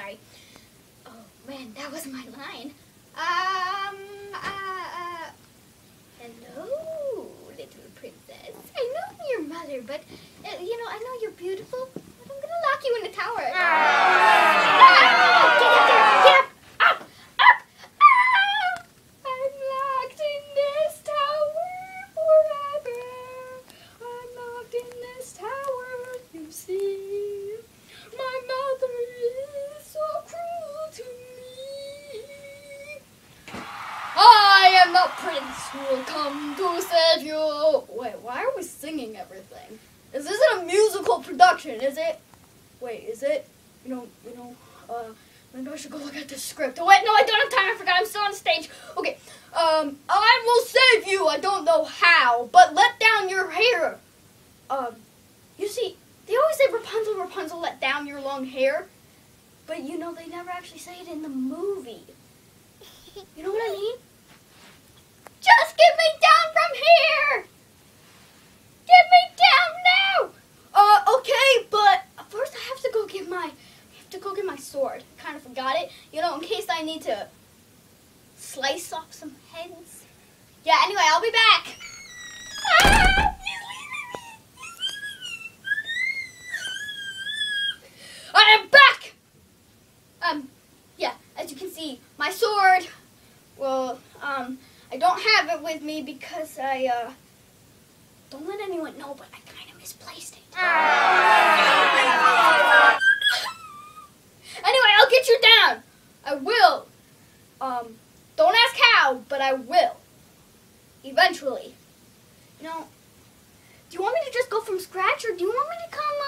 sorry. Oh, man, that was my line. Hello, little princess. I know I'm your mother, but, I know you're beautiful, but I'm going to lock you in the tower. Get up there! Get up! Up! Up! Ah! I'm locked in this tower forever. I'm locked in this tower, you see. My mother is so cruel to me. I am the prince who will come to save you. Wait, why are we singing everything? This isn't a musical production, is it? Wait, is it? Maybe I should go look at the script. Oh, wait, no, I don't have time. I forgot. I'm still on stage. Okay, I will save you. I don't know how, but let down your hair. You see, they always say Rapunzel, Rapunzel, let down your long hair. But, they never actually say it in the movie. You know what I mean? Just get me down from here! Get me down now! Okay, but first I have to go get my sword. I kind of forgot it. In case I need to slice off some heads. Yeah, anyway, I'll be back. Ah! I am back! Yeah, as you can see, my sword, well, I don't have it with me because I, don't let anyone know, but I kind of misplaced it. Anyway, I'll get you down. I will. Don't ask how, but I will. Eventually. Do you want me to just go from scratch, or do you want me to come,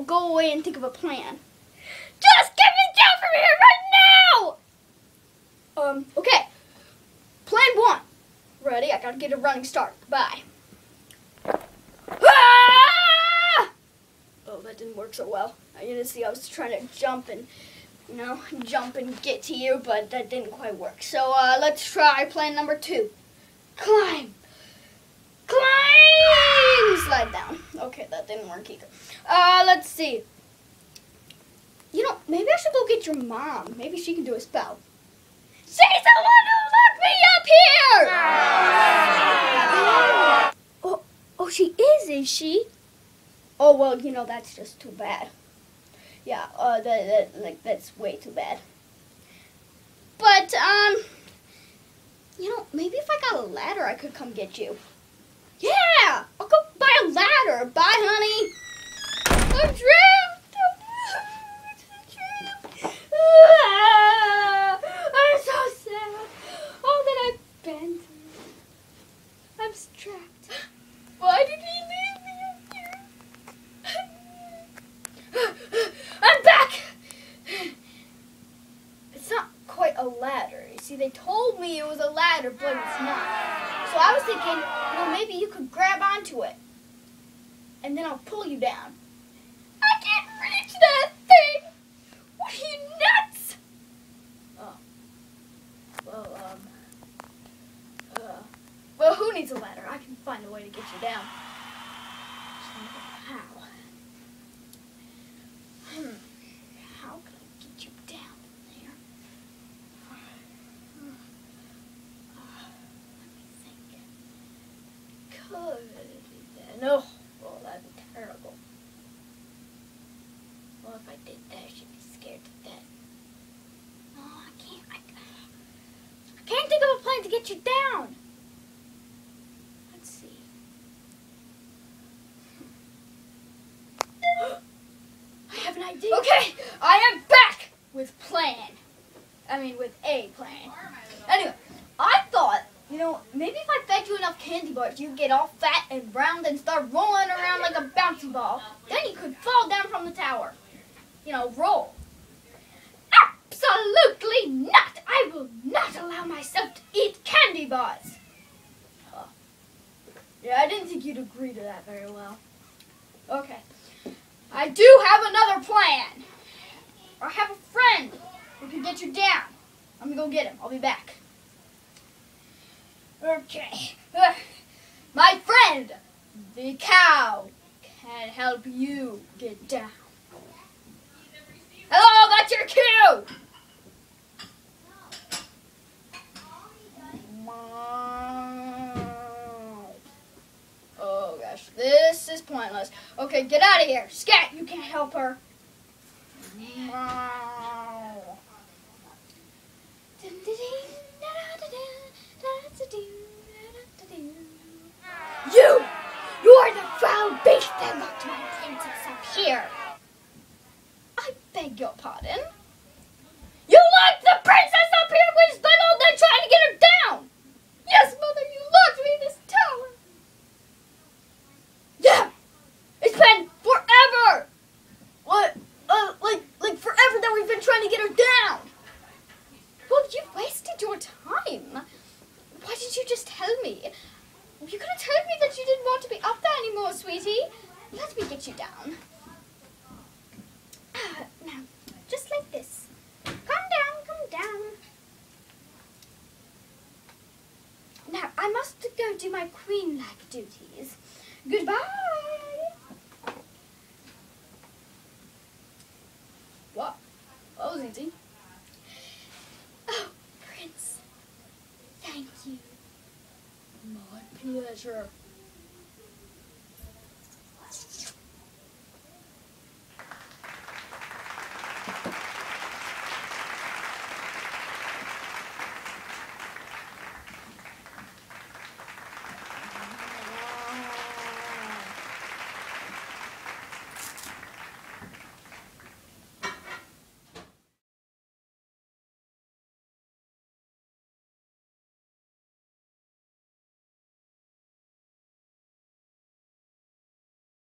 go away and think of a plan? Just get me down from here right now! Okay. Plan 1. Ready? I gotta get a running start. Bye. Ah! Oh, that didn't work so well. You see, I was trying to jump and get to you, but that didn't quite work. So, let's try plan number 2. Climb! Climb! Slide down. Okay, that didn't work either. Let's see. Maybe I should go get your mom. Maybe she can do a spell. She's the one who locked me up here! Oh, she is she? Oh, well, that's just too bad. Yeah, that's way too bad. But, maybe if I got a ladder, I could come get you. Yeah! I'll go buy a ladder. Bye, honey. I'm trapped. I'm so sad. All that I've been through. I'm trapped. Why did he leave me up here? I'm back! It's not quite a ladder. You see, they told me it was a ladder, but it's not. So I was thinking, maybe you could grab onto it. And then I'll pull you down. I can't reach that thing! What are you, nuts? Oh. Well, who needs a ladder? I can find a way to get you down. How? How can I get you down there? Let me think. No. Oh, that'd be terrible. Well, if I did that, she'd be scared to death. No, I can't. I can't think of a plan to get you down. Let's see. I have an idea. Okay, I am back with a plan. Anyway, I thought, maybe if I fed you enough candy bars, you'd get all fat and round and start rolling around like a bouncy ball. Then you could fall down from the tower. Roll. Absolutely not! I will not allow myself to eat candy bars. Yeah, I didn't think you'd agree to that very well. Okay. I do have another plan. I have a friend who can get you down. I'm gonna go get him. I'll be back. Okay. My friend, the cow, can help you get down. Hello, that's your cue! Oh gosh, this is pointless. Okay, get out of here. Scat, you can't help her. You! You are the foul beast that locked my princess up here. I beg your pardon? You locked the princess up here when you spent all day trying to get her down! Yes, mother, you locked me in this tower! Yeah! It's been forever! What? Like forever that we've been trying to get her down! Well, you wasted your time. Why didn't you just tell me? You could have told me that you didn't want to be up there anymore, sweetie. Let me get you down. Now, just like this. Come down, come down. Now, I must go do my queen-like duties. Goodbye. What? That was easy. Oh, Prince. Thank you. My pleasure.